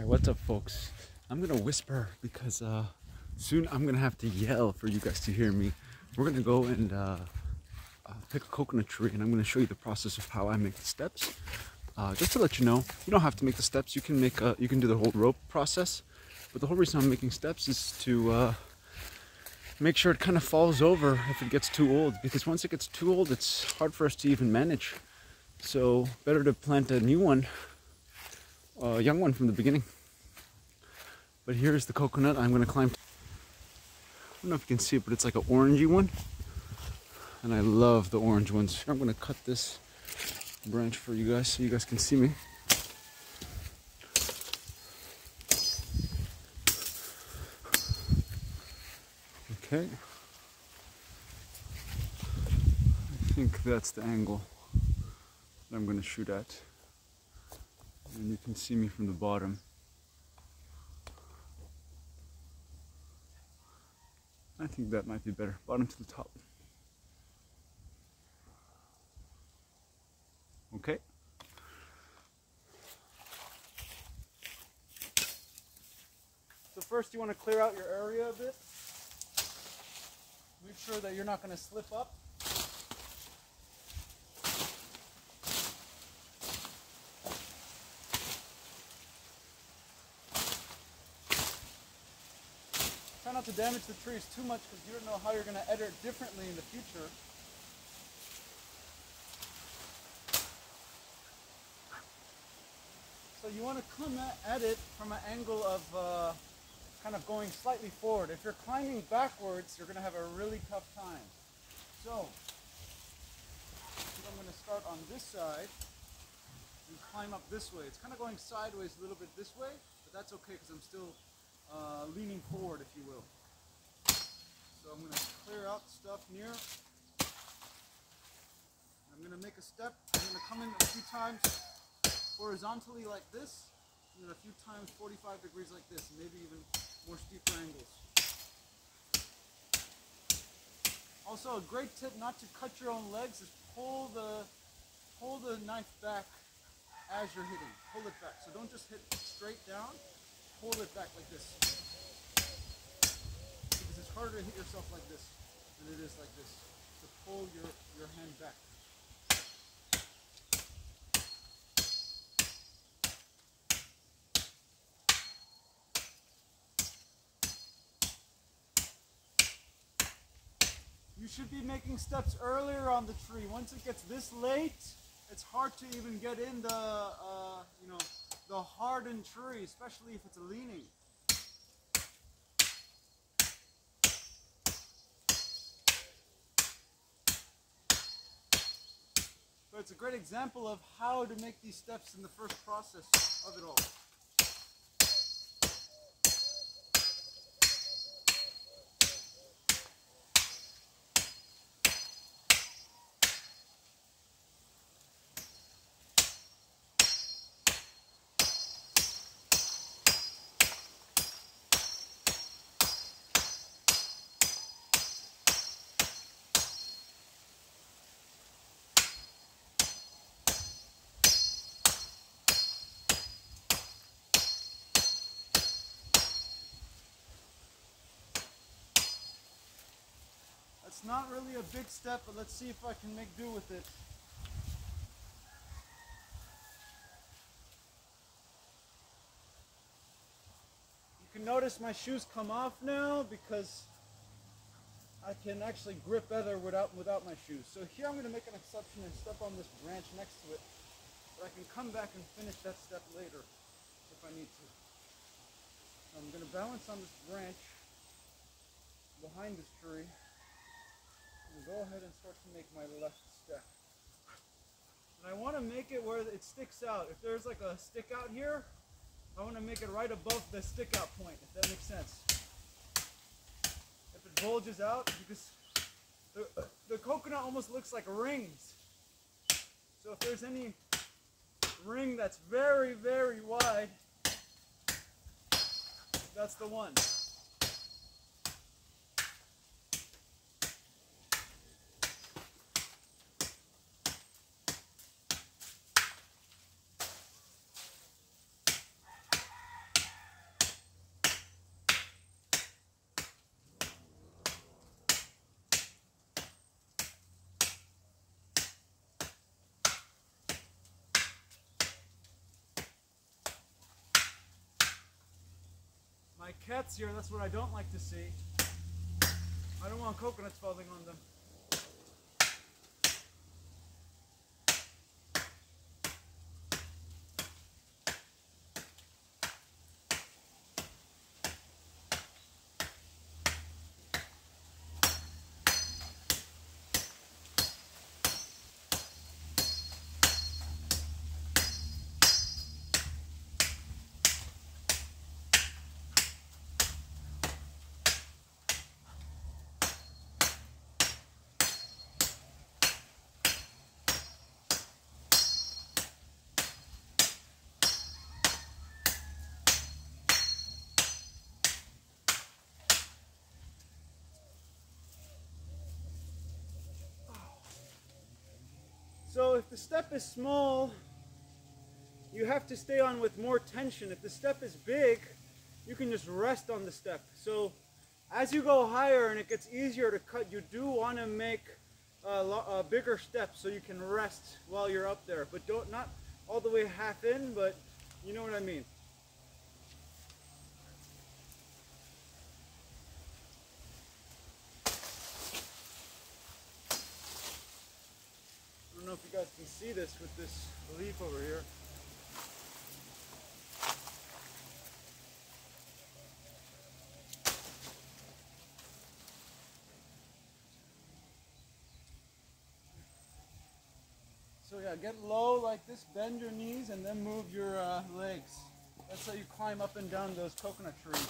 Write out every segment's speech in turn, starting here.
Alright, what's up folks? I'm gonna whisper because soon I'm gonna have to yell for you guys to hear me. We're gonna go and pick a coconut tree, and I'm gonna show you the process of how I make the steps. Just to let you know, you don't have to make the steps. You can do the whole rope process, but the whole reason I'm making steps is to make sure it kind of falls over if it gets too old, because once it gets too old it's hard for us to even manage. So better to plant a new one, a young one from the beginning. But here's the coconut I'm gonna climb. I don't know if you can see it, but it's like an orangey one, and I love the orange ones. I'm gonna cut this branch for you guys so you guys can see me. Okay, I think that's the angle that I'm gonna shoot at, and you can see me from the bottom. I think that might be better, bottom to the top. Okay. So first you want to clear out your area a bit. Make sure that you're not going to slip up. Try not to damage the trees too much, because you don't know how you're going to edit it differently in the future. So you want to come at it from an angle of kind of going slightly forward. If you're climbing backwards, you're going to have a really tough time. So I'm going to start on this side and climb up this way. It's kind of going sideways a little bit this way, but that's okay because I'm still leaning forward, if you will. So I'm going to clear out stuff near. I'm going to make a step. I'm going to come in a few times horizontally like this, and then a few times 45 degrees like this, and maybe even more steeper angles. Also, a great tip not to cut your own legs is pull the knife back as you're hitting. Pull it back. So don't just hit straight down, pull it back like this. Because it's harder to hit yourself like this than it is like this. So pull your hand back. You should be making steps earlier on the tree. Once it gets this late, it's hard to even get in the hardened tree, especially if it's leaning. So it's a great example of how to make these steps in the first process of it all. It's not really a big step, but let's see if I can make do with it. You can notice my shoes come off now because I can actually grip better without my shoes. So here I'm going to make an exception and step on this branch next to it, but I can come back and finish that step later if I need to. I'm going to balance on this branch behind this tree. Go ahead and start to make my left step. And I want to make it where it sticks out. If there's like a stick out here, I want to make it right above the stick out point, if that makes sense. If it bulges out, because the coconut almost looks like rings. So if there's any ring that's very, very wide, that's the one. My cat's here, that's what I don't like to see. I don't want coconuts falling on them. So if the step is small, you have to stay on with more tension. If the step is big, you can just rest on the step. So as you go higher and it gets easier to cut, you do want to make a bigger step so you can rest while you're up there. But not all the way half in, but you know what I mean. I don't know if you guys can see this with this leaf over here. So yeah, get low like this, bend your knees, and then move your legs. That's how you climb up and down those coconut trees.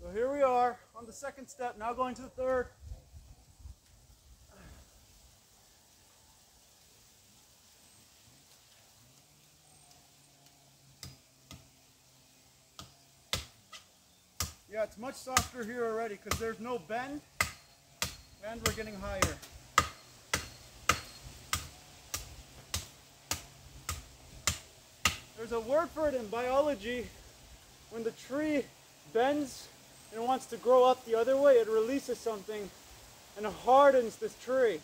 So here we are on the second step, now going to the third. Yeah, it's much softer here already because there's no bend and we're getting higher. There's a word for it in biology. When the tree bends and wants to grow up the other way, it releases something and it hardens this tree.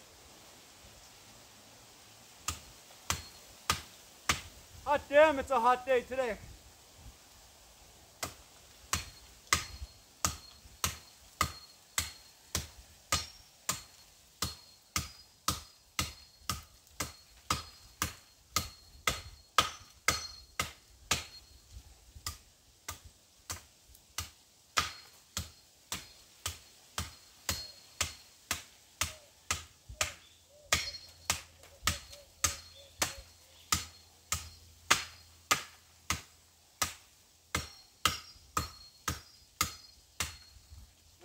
Hot damn, it's a hot day today.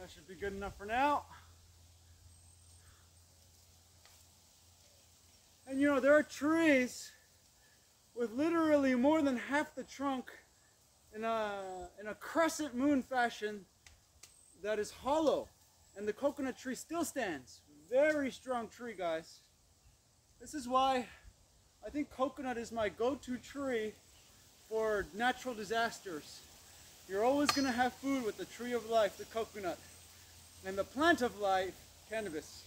That should be good enough for now. And you know, there are trees with literally more than half the trunk in a crescent moon fashion that is hollow. And the coconut tree still stands. Very strong tree, guys. This is why I think coconut is my go-to tree for natural disasters. You're always going to have food with the tree of life, the coconut. And the plant of life, cannabis.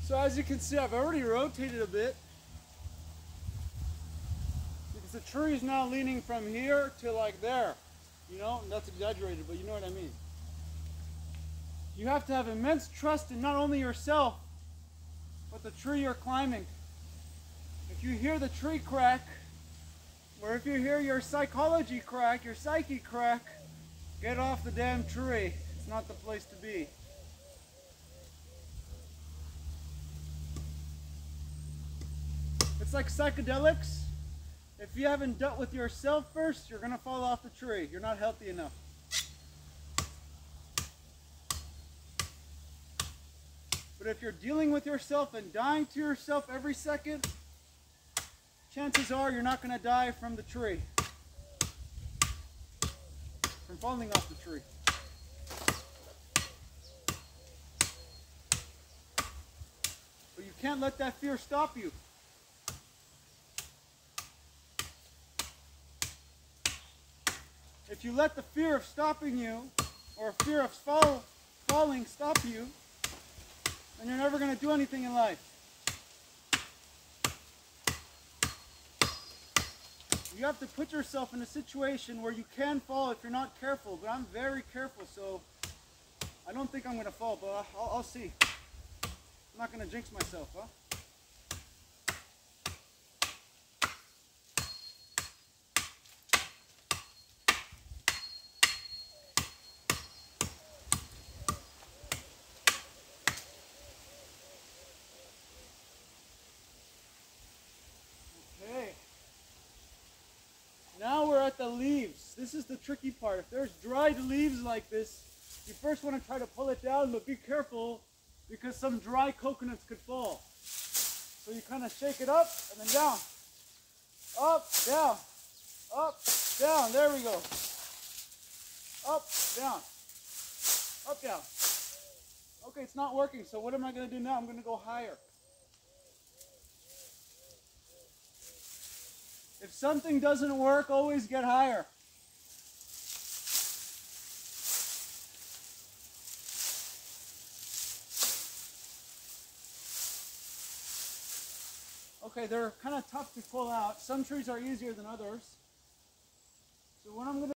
So as you can see, I've already rotated a bit. Because the tree is now leaning from here to like there. You know, and that's exaggerated, but you know what I mean. You have to have immense trust in not only yourself, but the tree you're climbing. If you hear the tree crack, or if you hear your psychology crack, your psyche crack, get off the damn tree. It's not the place to be. It's like psychedelics. If you haven't dealt with yourself first, you're gonna fall off the tree. You're not healthy enough. But if you're dealing with yourself and dying to yourself every second, chances are you're not gonna die from the tree. From falling off the tree. But you can't let that fear stop you. If you let the fear of stopping you, or fear of falling stop you, then you're never going to do anything in life. You have to put yourself in a situation where you can fall if you're not careful, but I'm very careful, so I don't think I'm going to fall, but I'll see. I'm not going to jinx myself, huh? Okay. Now we're at the leaves. This is the tricky part. If there's dried leaves like this, you first want to try to pull it down, but be careful because some dry coconuts could fall. So you kind of shake it up and then down. Up, down. Up, down. There we go. Up, down. Up, down. Okay, it's not working, so what am I going to do now? I'm going to go higher. If something doesn't work, always get higher. Okay, they're kind of tough to pull out. Some trees are easier than others. So what I'm going to